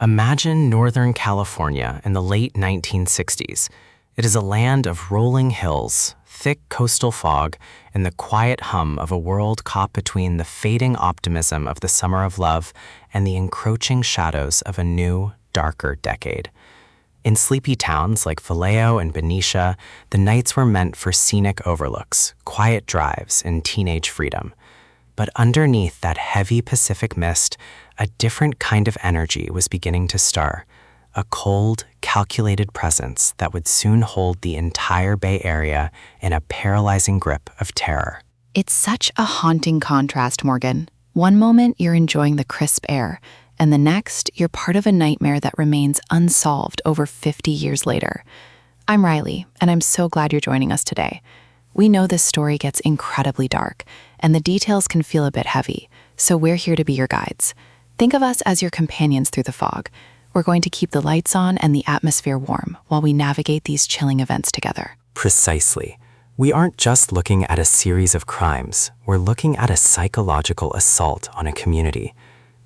Imagine Northern California in the late 1960s. It is a land of rolling hills, thick coastal fog, and the quiet hum of a world caught between the fading optimism of the summer of love and the encroaching shadows of a new, darker decade. In sleepy towns like Vallejo and Benicia, the nights were meant for scenic overlooks, quiet drives, and teenage freedom. But underneath that heavy Pacific mist, a different kind of energy was beginning to stir, a cold, calculated presence that would soon hold the entire Bay Area in a paralyzing grip of terror. It's such a haunting contrast, Morgan. One moment you're enjoying the crisp air, and the next you're part of a nightmare that remains unsolved over 50 years later. I'm Riley, and I'm so glad you're joining us today. We know this story gets incredibly dark, and the details can feel a bit heavy, so we're here to be your guides. Think of us as your companions through the fog. We're going to keep the lights on and the atmosphere warm while we navigate these chilling events together. Precisely. We aren't just looking at a series of crimes, we're looking at a psychological assault on a community.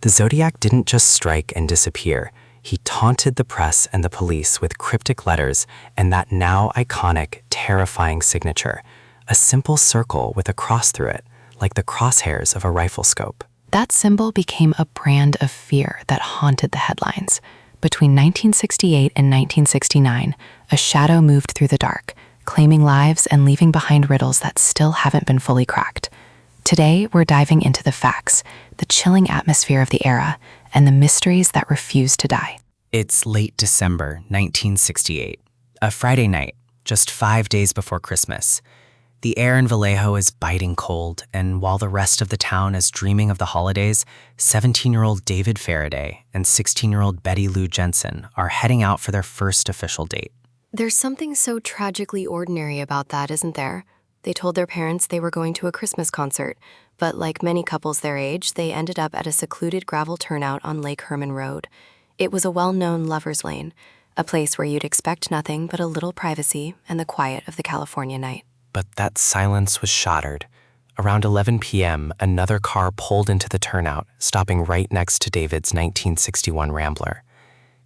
The Zodiac didn't just strike and disappear. He taunted the press and the police with cryptic letters and that now iconic, terrifying signature, a simple circle with a cross through it, like the crosshairs of a rifle scope. That symbol became a brand of fear that haunted the headlines. Between 1968 and 1969, a shadow moved through the dark, claiming lives and leaving behind riddles that still haven't been fully cracked. Today, we're diving into the facts, the chilling atmosphere of the era, and the mysteries that refuse to die. It's late December 1968, a Friday night, just 5 days before Christmas. The air in Vallejo is biting cold, and while the rest of the town is dreaming of the holidays, 17-year-old David Faraday and 16-year-old Betty Lou Jensen are heading out for their first official date. There's something so tragically ordinary about that, isn't there? They told their parents they were going to a Christmas concert, but like many couples their age, they ended up at a secluded gravel turnout on Lake Herman Road. It was a well-known lover's lane, a place where you'd expect nothing but a little privacy and the quiet of the California night. But that silence was shattered. Around 11 p.m., another car pulled into the turnout, stopping right next to David's 1961 Rambler.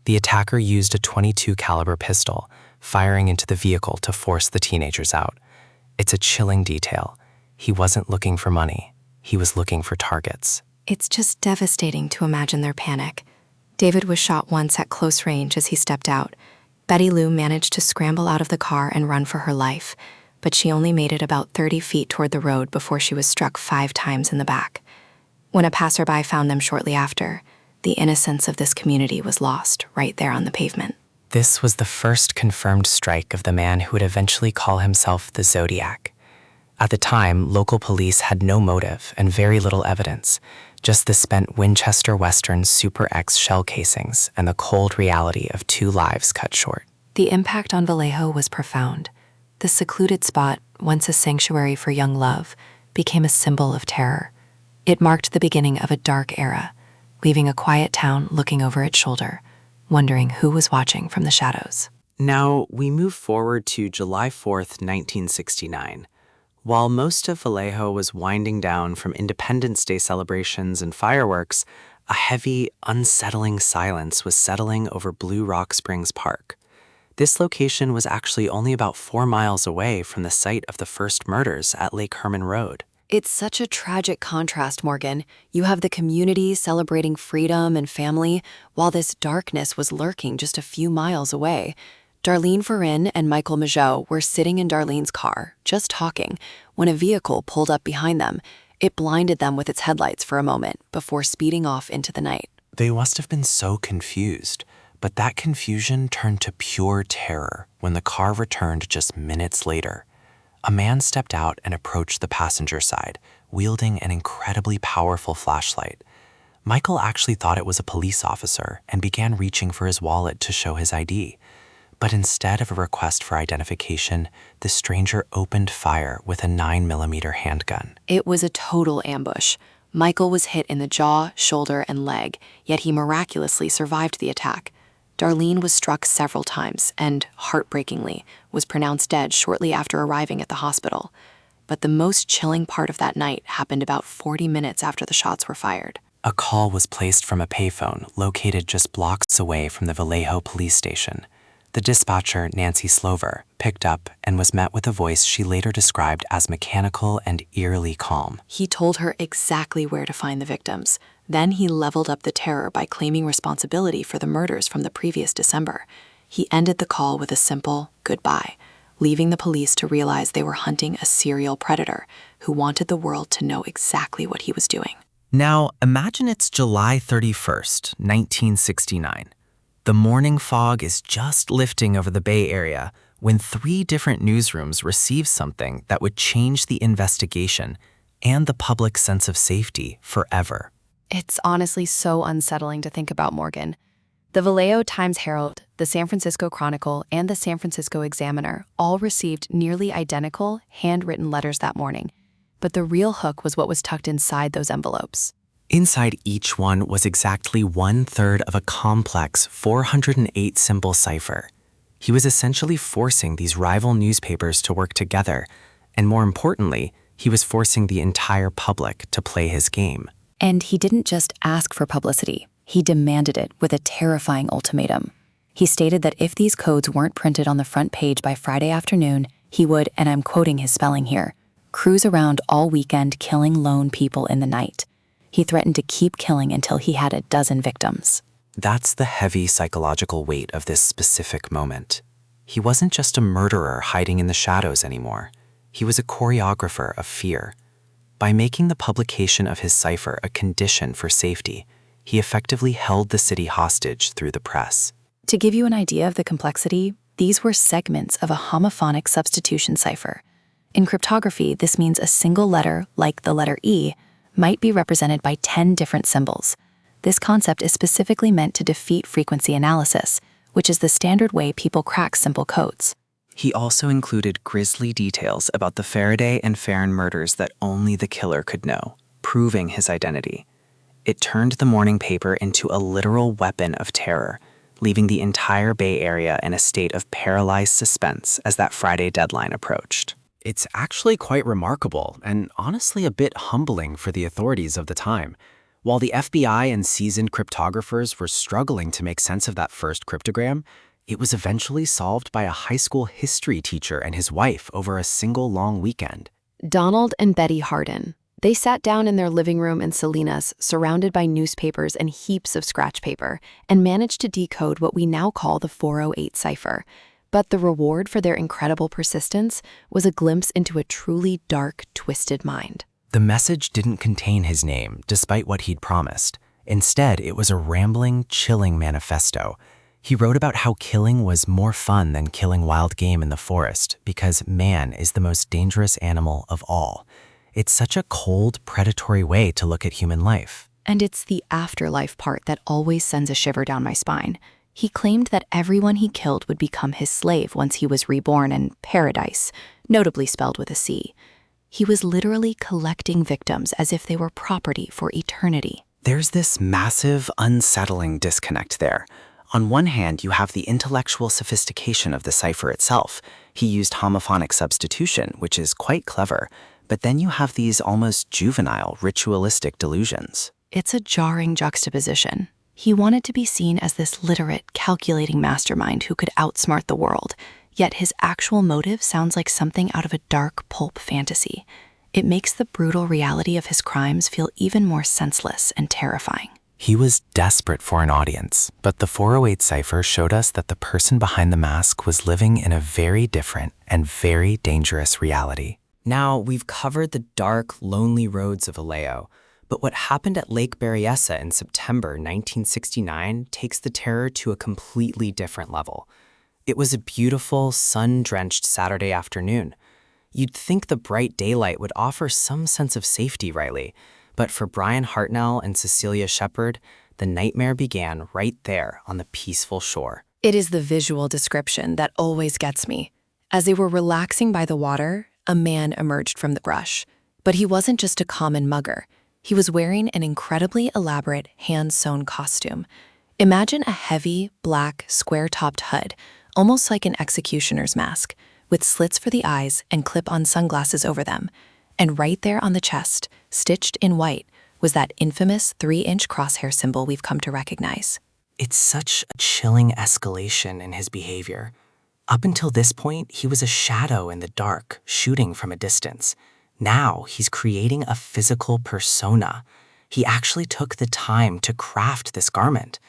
The attacker used a .22 caliber pistol, firing into the vehicle to force the teenagers out. It's a chilling detail. He wasn't looking for money. He was looking for targets. It's just devastating to imagine their panic. David was shot once at close range as he stepped out. Betty Lou managed to scramble out of the car and run for her life, but she only made it about 30 feet toward the road before she was struck 5 times in the back. When a passerby found them shortly after, the innocence of this community was lost right there on the pavement. This was the first confirmed strike of the man who would eventually call himself the Zodiac. At the time, local police had no motive and very little evidence, just the spent Winchester Western Super X shell casings and the cold reality of 2 lives cut short. The impact on Vallejo was profound. The secluded spot, once a sanctuary for young love, became a symbol of terror. It marked the beginning of a dark era, leaving a quiet town looking over its shoulder, wondering who was watching from the shadows. Now, we move forward to July 4th, 1969. While most of Vallejo was winding down from Independence Day celebrations and fireworks, a heavy, unsettling silence was settling over Blue Rock Springs Park. This location was actually only about 4 miles away from the site of the first murders at Lake Herman Road. It's such a tragic contrast, Morgan. You have the community celebrating freedom and family, while this darkness was lurking just a few miles away. Darlene Ferrin and Michael Mageau were sitting in Darlene's car, just talking, when a vehicle pulled up behind them. It blinded them with its headlights for a moment before speeding off into the night. They must have been so confused, but that confusion turned to pure terror when the car returned just minutes later. A man stepped out and approached the passenger side, wielding an incredibly powerful flashlight. Michael actually thought it was a police officer and began reaching for his wallet to show his ID. But instead of a request for identification, the stranger opened fire with a 9mm handgun. It was a total ambush. Michael was hit in the jaw, shoulder, and leg, yet he miraculously survived the attack. Darlene was struck several times and, heartbreakingly, was pronounced dead shortly after arriving at the hospital. But the most chilling part of that night happened about 40 minutes after the shots were fired. A call was placed from a payphone located just blocks away from the Vallejo police station. The dispatcher, Nancy Slover, picked up and was met with a voice she later described as mechanical and eerily calm. He told her exactly where to find the victims. Then he leveled up the terror by claiming responsibility for the murders from the previous December. He ended the call with a simple goodbye, leaving the police to realize they were hunting a serial predator who wanted the world to know exactly what he was doing. Now, imagine it's July 31st, 1969. The morning fog is just lifting over the Bay Area when 3 different newsrooms receive something that would change the investigation and the public's sense of safety forever. It's honestly so unsettling to think about, Morgan. The Vallejo Times-Herald, the San Francisco Chronicle, and the San Francisco Examiner all received nearly identical, handwritten letters that morning. But the real hook was what was tucked inside those envelopes. Inside each one was exactly 1/3 of a complex 408-symbol cipher. He was essentially forcing these rival newspapers to work together, and more importantly, he was forcing the entire public to play his game. And he didn't just ask for publicity. He demanded it with a terrifying ultimatum. He stated that if these codes weren't printed on the front page by Friday afternoon, he would, and I'm quoting his spelling here, cruise around all weekend killing lone people in the night. He threatened to keep killing until he had a dozen victims. That's the heavy psychological weight of this specific moment. He wasn't just a murderer hiding in the shadows anymore. He was a choreographer of fear. By making the publication of his cipher a condition for safety, he effectively held the city hostage through the press. To give you an idea of the complexity, these were segments of a homophonic substitution cipher. In cryptography, this means a single letter, like the letter E, might be represented by 10 different symbols. This concept is specifically meant to defeat frequency analysis, which is the standard way people crack simple codes. He also included grisly details about the Faraday and Farron murders that only the killer could know, proving his identity. It turned the morning paper into a literal weapon of terror, leaving the entire Bay Area in a state of paralyzed suspense as that Friday deadline approached. It's actually quite remarkable and honestly a bit humbling for the authorities of the time. While the FBI and seasoned cryptographers were struggling to make sense of that first cryptogram, it was eventually solved by a high school history teacher and his wife over a single long weekend. Donald and Betty Hardin. They sat down in their living room in Salinas, surrounded by newspapers and heaps of scratch paper, and managed to decode what we now call the 408 cipher. But the reward for their incredible persistence was a glimpse into a truly dark, twisted mind. The message didn't contain his name, despite what he'd promised. Instead, it was a rambling, chilling manifesto. He wrote about how killing was more fun than killing wild game in the forest because man is the most dangerous animal of all. It's such a cold, predatory way to look at human life. And it's the afterlife part that always sends a shiver down my spine. He claimed that everyone he killed would become his slave once he was reborn in paradise, notably spelled with a C. He was literally collecting victims as if they were property for eternity. There's this massive, unsettling disconnect there. On one hand, you have the intellectual sophistication of the cipher itself. He used homophonic substitution, which is quite clever. But then you have these almost juvenile, ritualistic delusions. It's a jarring juxtaposition. He wanted to be seen as this literate, calculating mastermind who could outsmart the world, yet his actual motive sounds like something out of a dark pulp fantasy. It makes the brutal reality of his crimes feel even more senseless and terrifying. He was desperate for an audience, but the 408 cipher showed us that the person behind the mask was living in a very different and very dangerous reality. Now, we've covered the dark, lonely roads of Vallejo, but what happened at Lake Berryessa in September 1969 takes the terror to a completely different level. It was a beautiful, sun-drenched Saturday afternoon. You'd think the bright daylight would offer some sense of safety, Riley, but for Brian Hartnell and Cecilia Shepard, the nightmare began right there on the peaceful shore. It is the visual description that always gets me. As they were relaxing by the water, a man emerged from the brush. But he wasn't just a common mugger. He was wearing an incredibly elaborate hand-sewn costume. Imagine a heavy, black, square-topped hood, almost like an executioner's mask, with slits for the eyes and clip-on sunglasses over them. And right there on the chest, stitched in white, was that infamous 3-inch crosshair symbol we've come to recognize. It's such a chilling escalation in his behavior. Up until this point, he was a shadow in the dark, shooting from a distance. Now he's creating a physical persona. He actually took the time to craft this garment.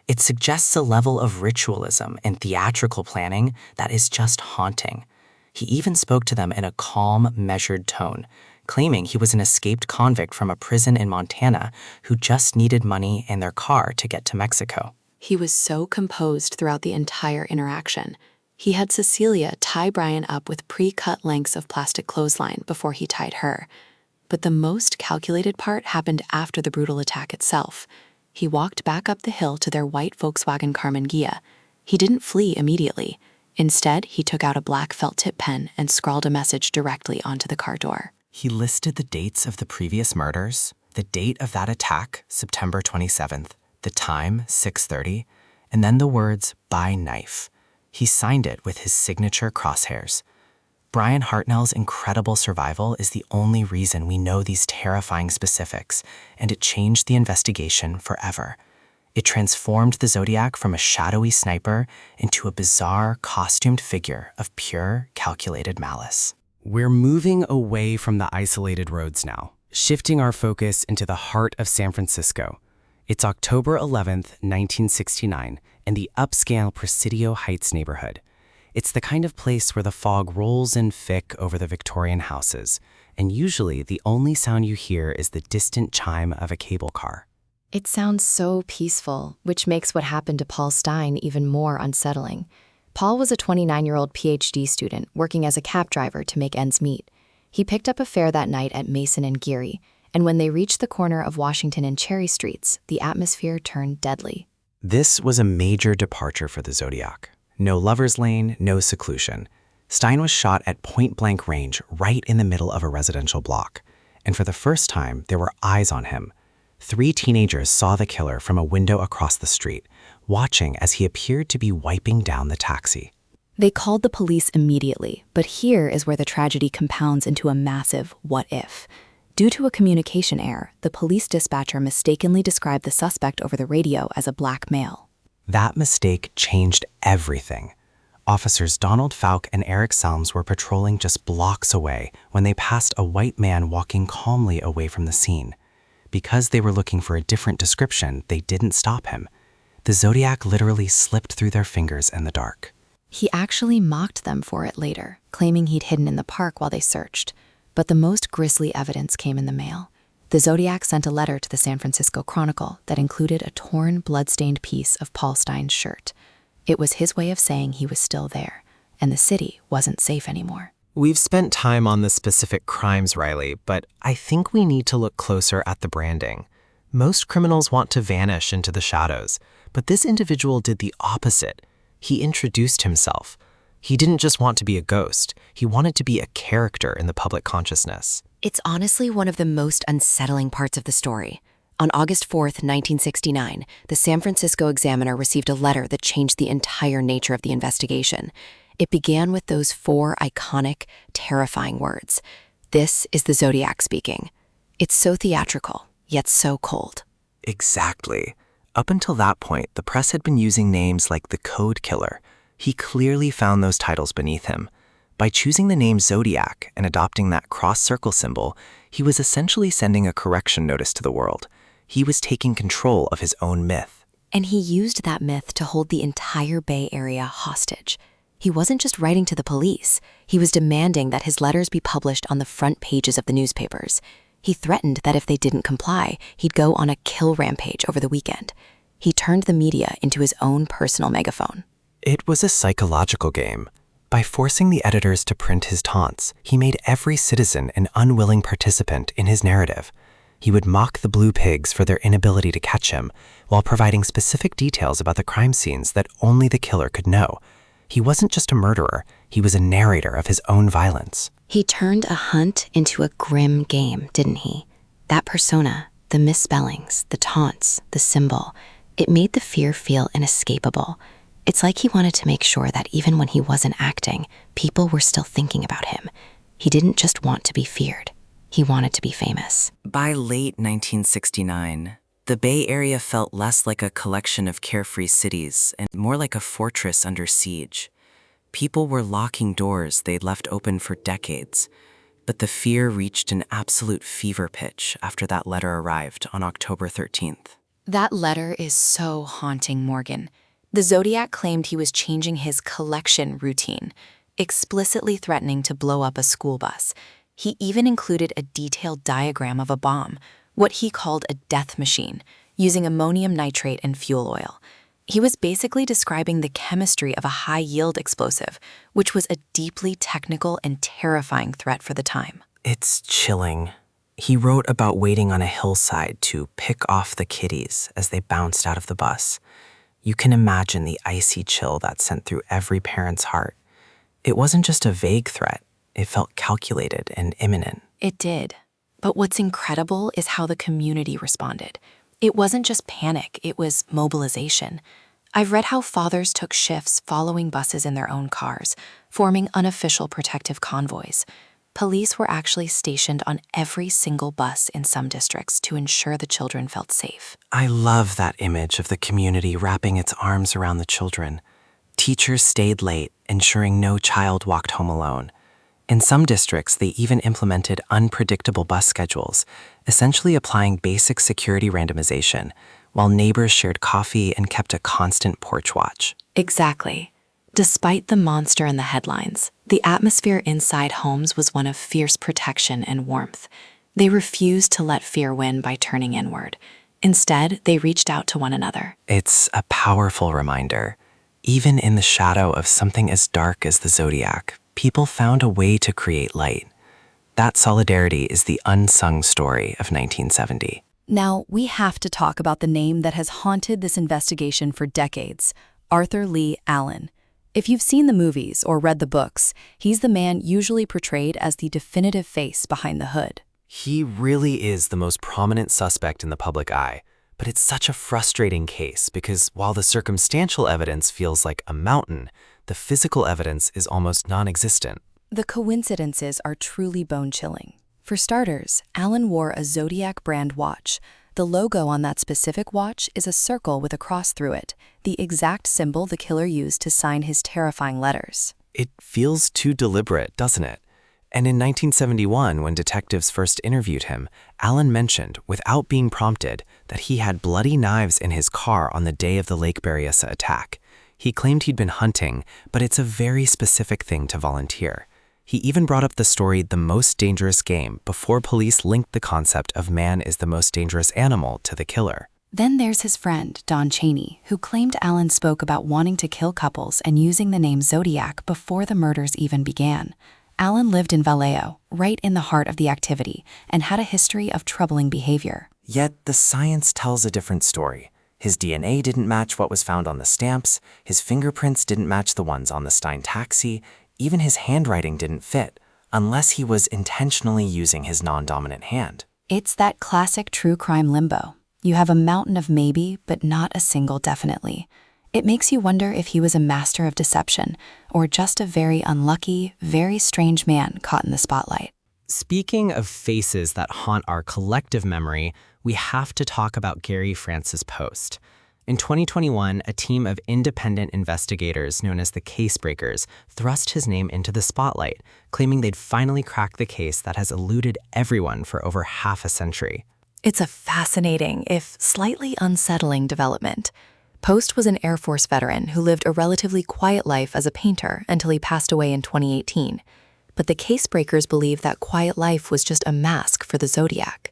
It suggests a level of ritualism and theatrical planning that is just haunting. He even spoke to them in a calm, measured tone, claiming he was an escaped convict from a prison in Montana who just needed money and their car to get to Mexico. He was so composed throughout the entire interaction. He had Cecilia tie Brian up with pre-cut lengths of plastic clothesline before he tied her. But the most calculated part happened after the brutal attack itself. He walked back up the hill to their white Volkswagen Karmann Ghia. He didn't flee immediately. Instead, he took out a black felt-tip pen and scrawled a message directly onto the car door. He listed the dates of the previous murders, the date of that attack, September 27th, the time, 6:30, and then the words, "by knife." He signed it with his signature crosshairs. Brian Hartnell's incredible survival is the only reason we know these terrifying specifics, and it changed the investigation forever. It transformed the Zodiac from a shadowy sniper into a bizarre, costumed figure of pure, calculated malice. We're moving away from the isolated roads now, shifting our focus into the heart of San Francisco. It's October 11th, 1969, and the upscale Presidio Heights neighborhood. It's the kind of place where the fog rolls in thick over the Victorian houses, and usually the only sound you hear is the distant chime of a cable car. It sounds so peaceful, which makes what happened to Paul Stein even more unsettling. Paul was a 29-year-old PhD student working as a cab driver to make ends meet. He picked up a fare that night at Mason and Geary, and when they reached the corner of Washington and Cherry Streets, the atmosphere turned deadly. This was a major departure for the Zodiac. No lover's lane, no seclusion. Stein was shot at point-blank range right in the middle of a residential block. And for the first time, there were eyes on him. 3 teenagers saw the killer from a window across the street, watching as he appeared to be wiping down the taxi. They called the police immediately, but here is where the tragedy compounds into a massive what if. Due to a communication error, the police dispatcher mistakenly described the suspect over the radio as a black male. That mistake changed everything. Officers Donald Falk and Eric Selms were patrolling just blocks away when they passed a white man walking calmly away from the scene. Because they were looking for a different description, they didn't stop him. The Zodiac literally slipped through their fingers in the dark. He actually mocked them for it later, claiming he'd hidden in the park while they searched. But the most grisly evidence came in the mail. The Zodiac sent a letter to the San Francisco Chronicle that included a torn, blood-stained piece of Paul Stein's shirt. It was his way of saying he was still there, and the city wasn't safe anymore. We've spent time on the specific crimes, Riley, but I think we need to look closer at the branding. Most criminals want to vanish into the shadows, but this individual did the opposite. He introduced himself. He didn't just want to be a ghost. He wanted to be a character in the public consciousness. It's honestly one of the most unsettling parts of the story. On August 4th, 1969, the San Francisco Examiner received a letter that changed the entire nature of the investigation. It began with those 4 iconic, terrifying words. "This is the Zodiac speaking." It's so theatrical, yet so cold. Exactly. Up until that point, the press had been using names like the Code Killer. He clearly found those titles beneath him. By choosing the name Zodiac and adopting that cross-circle symbol, he was essentially sending a correction notice to the world. He was taking control of his own myth. And he used that myth to hold the entire Bay Area hostage. He wasn't just writing to the police. He was demanding that his letters be published on the front pages of the newspapers. He threatened that if they didn't comply, he'd go on a kill rampage over the weekend. He turned the media into his own personal megaphone. It was a psychological game. By forcing the editors to print his taunts, he made every citizen an unwilling participant in his narrative. He would mock the blue pigs for their inability to catch him, while providing specific details about the crime scenes that only the killer could know. He wasn't just a murderer, he was a narrator of his own violence. He turned a hunt into a grim game, didn't he? That persona, the misspellings, the taunts, the symbol, it made the fear feel inescapable. It's like he wanted to make sure that even when he wasn't acting, people were still thinking about him. He didn't just want to be feared. He wanted to be famous. By late 1969, the Bay Area felt less like a collection of carefree cities and more like a fortress under siege. People were locking doors they'd left open for decades, but the fear reached an absolute fever pitch after that letter arrived on October 13th. That letter is so haunting, Morgan. The Zodiac claimed he was changing his collection routine, explicitly threatening to blow up a school bus. He even included a detailed diagram of a bomb, what he called a death machine, using ammonium nitrate and fuel oil. He was basically describing the chemistry of a high-yield explosive, which was a deeply technical and terrifying threat for the time. It's chilling. He wrote about waiting on a hillside to pick off the kiddies as they bounced out of the bus. You can imagine the icy chill that sent through every parent's heart. It wasn't just a vague threat. It felt calculated and imminent. It did. But what's incredible is how the community responded. It wasn't just panic, it was mobilization. I've read how fathers took shifts following buses in their own cars, forming unofficial protective convoys. Police were actually stationed on every single bus in some districts to ensure the children felt safe. I love that image of the community wrapping its arms around the children. Teachers stayed late, ensuring no child walked home alone. In some districts, they even implemented unpredictable bus schedules, essentially applying basic security randomization, while neighbors shared coffee and kept a constant porch watch. Exactly. Despite the monster in the headlines, the atmosphere inside homes was one of fierce protection and warmth. They refused to let fear win by turning inward. Instead, they reached out to one another. It's a powerful reminder. Even in the shadow of something as dark as the Zodiac, people found a way to create light. That solidarity is the unsung story of 1970. Now, we have to talk about the name that has haunted this investigation for decades, Arthur Lee Allen. If you've seen the movies or read the books, he's the man usually portrayed as the definitive face behind the hood. He really is the most prominent suspect in the public eye, but it's such a frustrating case because while the circumstantial evidence feels like a mountain, the physical evidence is almost non-existent. The coincidences are truly bone-chilling. For starters, Allen wore a Zodiac brand watch. The logo on that specific watch is a circle with a cross through it, the exact symbol the killer used to sign his terrifying letters. It feels too deliberate, doesn't it? And in 1971, when detectives first interviewed him, Allen mentioned, without being prompted, that he had bloody knives in his car on the day of the Lake Berryessa attack. He claimed he'd been hunting, but it's a very specific thing to volunteer. He even brought up the story The Most Dangerous Game before police linked the concept of man is the most dangerous animal to the killer. Then there's his friend, Don Chaney, who claimed Allen spoke about wanting to kill couples and using the name Zodiac before the murders even began. Allen lived in Vallejo, right in the heart of the activity, and had a history of troubling behavior. Yet the science tells a different story. His DNA didn't match what was found on the stamps, his fingerprints didn't match the ones on the Stein taxi, even his handwriting didn't fit, unless he was intentionally using his non-dominant hand. It's that classic true crime limbo. You have a mountain of maybe, but not a single definitely. It makes you wonder if he was a master of deception, or just a very unlucky, very strange man caught in the spotlight. Speaking of faces that haunt our collective memory, we have to talk about Gary Francis Post. In 2021, a team of independent investigators known as the Casebreakers thrust his name into the spotlight, claiming they'd finally cracked the case that has eluded everyone for over half a century. It's a fascinating, if slightly unsettling development. Post was an Air Force veteran who lived a relatively quiet life as a painter until he passed away in 2018. But the Casebreakers believe that quiet life was just a mask for the Zodiac.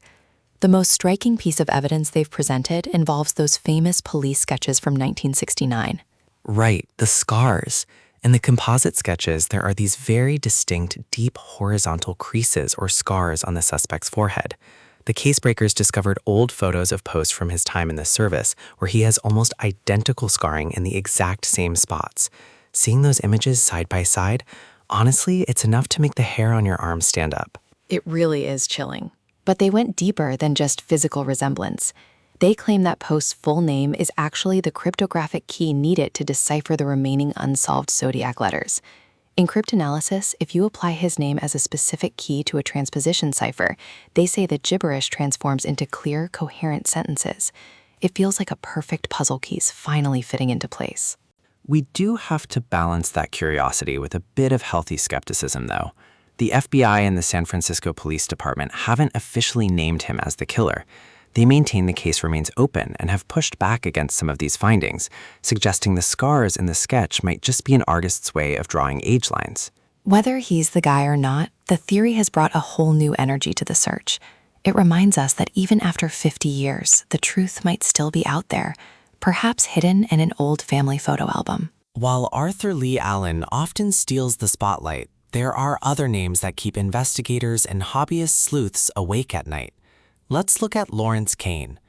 The most striking piece of evidence they've presented involves those famous police sketches from 1969. Right, the scars. In the composite sketches, there are these very distinct, deep horizontal creases or scars on the suspect's forehead. The Casebreakers discovered old photos of Post from his time in the service, where he has almost identical scarring in the exact same spots. Seeing those images side by side, honestly, it's enough to make the hair on your arm stand up. It really is chilling. But they went deeper than just physical resemblance. They claim that Post's full name is actually the cryptographic key needed to decipher the remaining unsolved Zodiac letters. In cryptanalysis, if you apply his name as a specific key to a transposition cipher, they say that gibberish transforms into clear, coherent sentences. It feels like a perfect puzzle piece finally fitting into place. We do have to balance that curiosity with a bit of healthy skepticism, though. The FBI and the San Francisco Police Department haven't officially named him as the killer. They maintain the case remains open and have pushed back against some of these findings, suggesting the scars in the sketch might just be an artist's way of drawing age lines. Whether he's the guy or not, the theory has brought a whole new energy to the search. It reminds us that even after 50 years, the truth might still be out there, perhaps hidden in an old family photo album. While Arthur Lee Allen often steals the spotlight, there are other names that keep investigators and hobbyist sleuths awake at night. Let's look at Lawrence Kane.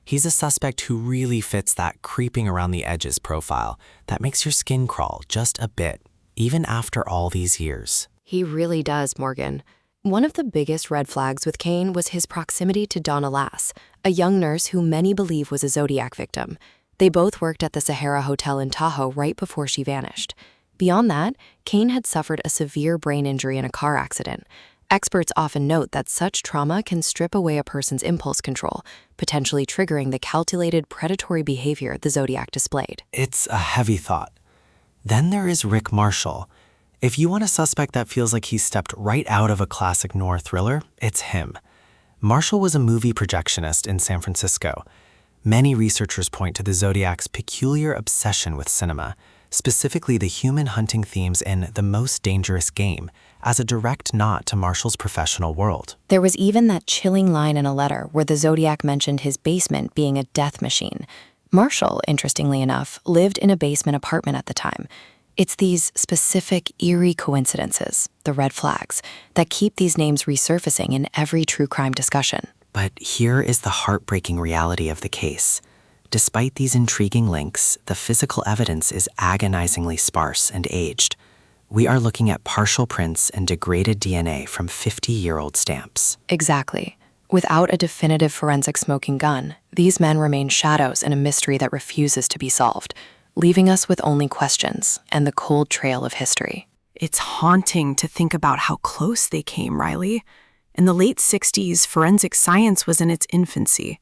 He's a suspect who really fits that creeping around the edges profile that makes your skin crawl just a bit, even after all these years. He really does, Morgan. One of the biggest red flags with Kane was his proximity to Donna Lass, a young nurse who many believe was a Zodiac victim. They both worked at the Sahara Hotel in Tahoe right before she vanished. Beyond that, Kane had suffered a severe brain injury in a car accident. Experts often note that such trauma can strip away a person's impulse control, potentially triggering the calculated predatory behavior the Zodiac displayed. It's a heavy thought. Then there is Rick Marshall. If you want a suspect that feels like he stepped right out of a classic noir thriller, it's him. Marshall was a movie projectionist in San Francisco. Many researchers point to the Zodiac's peculiar obsession with cinema, specifically the human hunting themes in The Most Dangerous Game, as a direct nod to Marshall's professional world. There was even that chilling line in a letter where the Zodiac mentioned his basement being a death machine. Marshall, interestingly enough, lived in a basement apartment at the time. It's these specific, eerie coincidences, the red flags, that keep these names resurfacing in every true crime discussion. But here is the heartbreaking reality of the case. Despite these intriguing links, the physical evidence is agonizingly sparse and aged. We are looking at partial prints and degraded DNA from 50-year-old stamps. Exactly. Without a definitive forensic smoking gun, these men remain shadows in a mystery that refuses to be solved, leaving us with only questions and the cold trail of history. It's haunting to think about how close they came, Riley. In the late 60s, forensic science was in its infancy.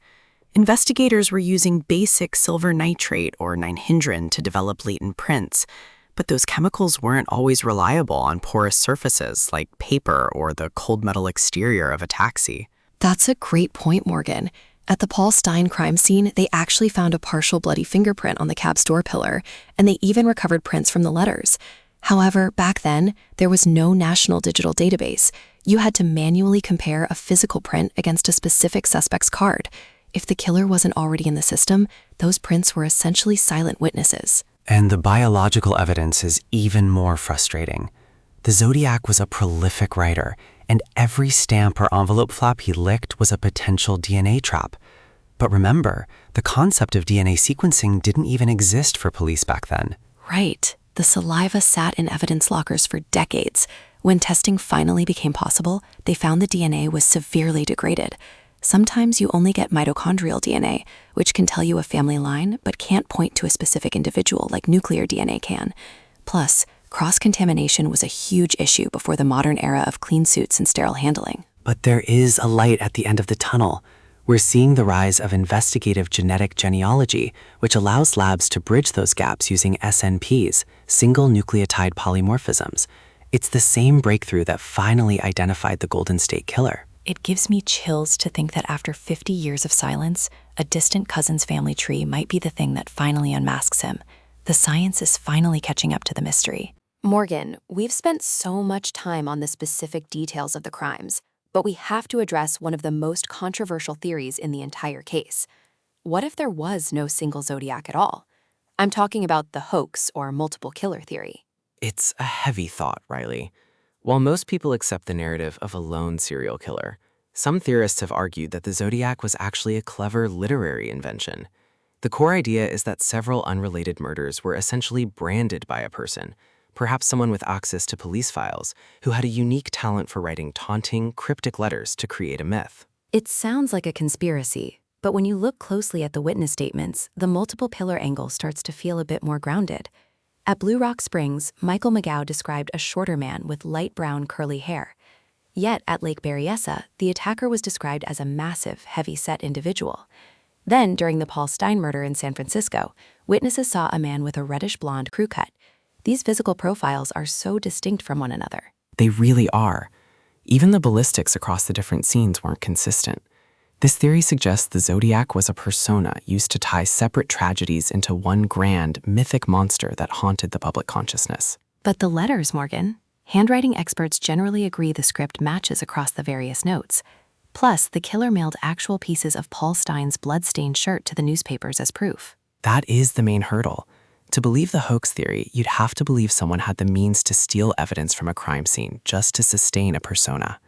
Investigators were using basic silver nitrate or ninhydrin to develop latent prints, but those chemicals weren't always reliable on porous surfaces like paper or the cold metal exterior of a taxi. That's a great point, Morgan. At the Paul Stein crime scene, they actually found a partial bloody fingerprint on the cab's door pillar, and they even recovered prints from the letters. However, back then, there was no national digital database. You had to manually compare a physical print against a specific suspect's card. If the killer wasn't already in the system, those prints were essentially silent witnesses. And the biological evidence is even more frustrating. The Zodiac was a prolific writer, and every stamp or envelope flap he licked was a potential DNA trap. But remember, the concept of DNA sequencing didn't even exist for police back then. Right. The saliva sat in evidence lockers for decades. When testing finally became possible, they found the DNA was severely degraded. Sometimes you only get mitochondrial DNA, which can tell you a family line, but can't point to a specific individual like nuclear DNA can. Plus, cross-contamination was a huge issue before the modern era of clean suits and sterile handling. But there is a light at the end of the tunnel. We're seeing the rise of investigative genetic genealogy, which allows labs to bridge those gaps using SNPs, single nucleotide polymorphisms. It's the same breakthrough that finally identified the Golden State Killer. It gives me chills to think that after 50 years of silence, a distant cousin's family tree might be the thing that finally unmasks him. The science is finally catching up to the mystery. Morgan, we've spent so much time on the specific details of the crimes, but we have to address one of the most controversial theories in the entire case. What if there was no single Zodiac at all? I'm talking about the hoax or multiple killer theory. It's a heavy thought, Riley. While most people accept the narrative of a lone serial killer, some theorists have argued that the Zodiac was actually a clever literary invention. The core idea is that several unrelated murders were essentially branded by a person, perhaps someone with access to police files, who had a unique talent for writing taunting, cryptic letters to create a myth. It sounds like a conspiracy, but when you look closely at the witness statements, the multiple pillar angle starts to feel a bit more grounded. At Blue Rock Springs, Michael McGow described a shorter man with light brown curly hair. Yet at Lake Berryessa, the attacker was described as a massive, heavy-set individual. Then, during the Paul Stein murder in San Francisco, witnesses saw a man with a reddish-blonde crew cut. These physical profiles are so distinct from one another. They really are. Even the ballistics across the different scenes weren't consistent. This theory suggests the Zodiac was a persona used to tie separate tragedies into one grand, mythic monster that haunted the public consciousness. But the letters, Morgan. Handwriting experts generally agree the script matches across the various notes. Plus, the killer mailed actual pieces of Paul Stein's blood-stained shirt to the newspapers as proof. That is the main hurdle. To believe the hoax theory, you'd have to believe someone had the means to steal evidence from a crime scene just to sustain a persona.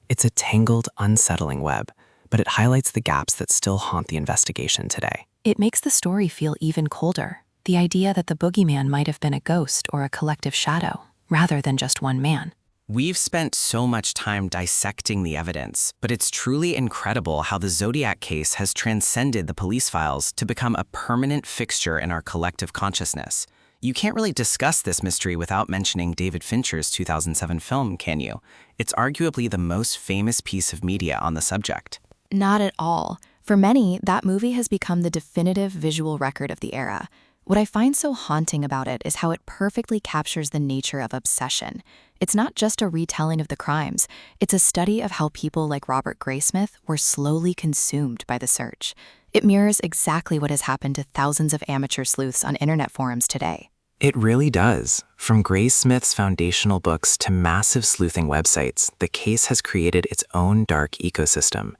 It's a tangled, unsettling web, but it highlights the gaps that still haunt the investigation today. It makes the story feel even colder. The idea that the boogeyman might have been a ghost or a collective shadow, rather than just one man. We've spent so much time dissecting the evidence, but it's truly incredible how the Zodiac case has transcended the police files to become a permanent fixture in our collective consciousness. You can't really discuss this mystery without mentioning David Fincher's 2007 film, can you? It's arguably the most famous piece of media on the subject. Not at all. For many, that movie has become the definitive visual record of the era. What I find so haunting about it is how it perfectly captures the nature of obsession. It's not just a retelling of the crimes, it's a study of how people like Robert Graysmith were slowly consumed by the search. It mirrors exactly what has happened to thousands of amateur sleuths on internet forums today. It really does. From Graysmith's foundational books to massive sleuthing websites, the case has created its own dark ecosystem.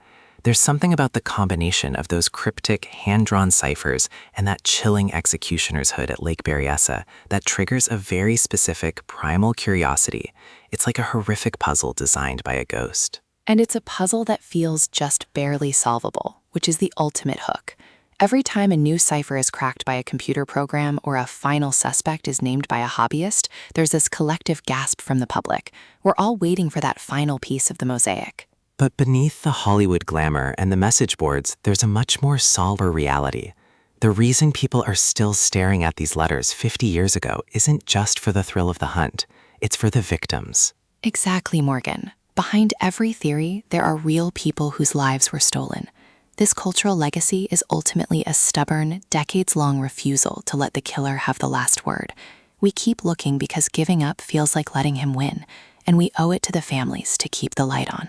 There's something about the combination of those cryptic, hand-drawn ciphers and that chilling executioner's hood at Lake Berryessa that triggers a very specific primal curiosity. It's like a horrific puzzle designed by a ghost. And it's a puzzle that feels just barely solvable, which is the ultimate hook. Every time a new cipher is cracked by a computer program or a final suspect is named by a hobbyist, there's this collective gasp from the public. We're all waiting for that final piece of the mosaic. But beneath the Hollywood glamour and the message boards, there's a much more somber reality. The reason people are still staring at these letters 50 years ago isn't just for the thrill of the hunt. It's for the victims. Exactly, Morgan. Behind every theory, there are real people whose lives were stolen. This cultural legacy is ultimately a stubborn, decades-long refusal to let the killer have the last word. We keep looking because giving up feels like letting him win, and we owe it to the families to keep the light on.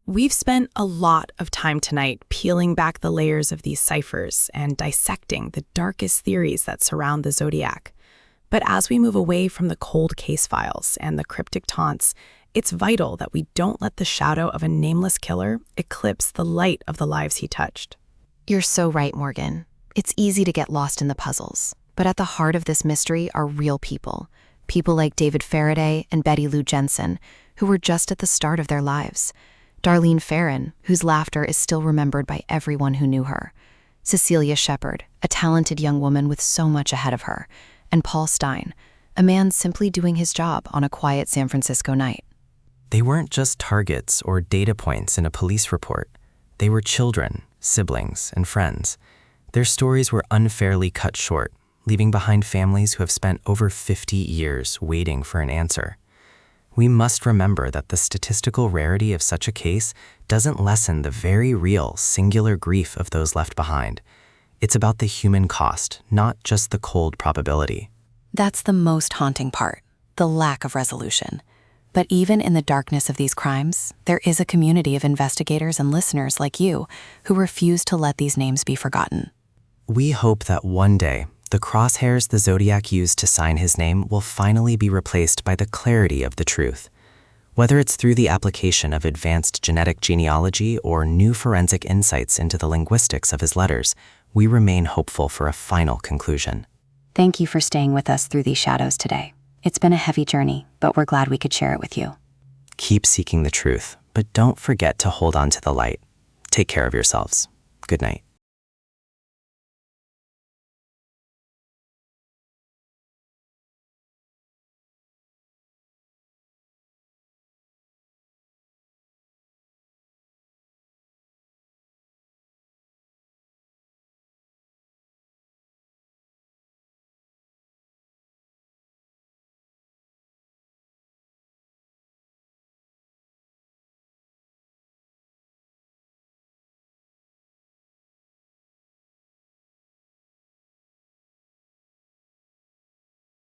We've spent a lot of time tonight peeling back the layers of these ciphers and dissecting the darkest theories that surround the Zodiac. But as we move away from the cold case files and the cryptic taunts, it's vital that we don't let the shadow of a nameless killer eclipse the light of the lives he touched. You're so right, Morgan. It's easy to get lost in the puzzles, but at the heart of this mystery are real people. People like David Faraday and Betty Lou Jensen, who were just at the start of their lives. Darlene Ferrin, whose laughter is still remembered by everyone who knew her. Cecilia Shepard, a talented young woman with so much ahead of her. And Paul Stein, a man simply doing his job on a quiet San Francisco night. They weren't just targets or data points in a police report. They were children, siblings, and friends. Their stories were unfairly cut short, leaving behind families who have spent over 50 years waiting for an answer. We must remember that the statistical rarity of such a case doesn't lessen the very real, singular grief of those left behind. It's about the human cost, not just the cold probability. That's the most haunting part, the lack of resolution. But even in the darkness of these crimes, there is a community of investigators and listeners like you who refuse to let these names be forgotten. We hope that one day, the crosshairs the Zodiac used to sign his name will finally be replaced by the clarity of the truth. Whether it's through the application of advanced genetic genealogy or new forensic insights into the linguistics of his letters, we remain hopeful for a final conclusion. Thank you for staying with us through these shadows today. It's been a heavy journey, but we're glad we could share it with you. Keep seeking the truth, but don't forget to hold on to the light. Take care of yourselves. Good night.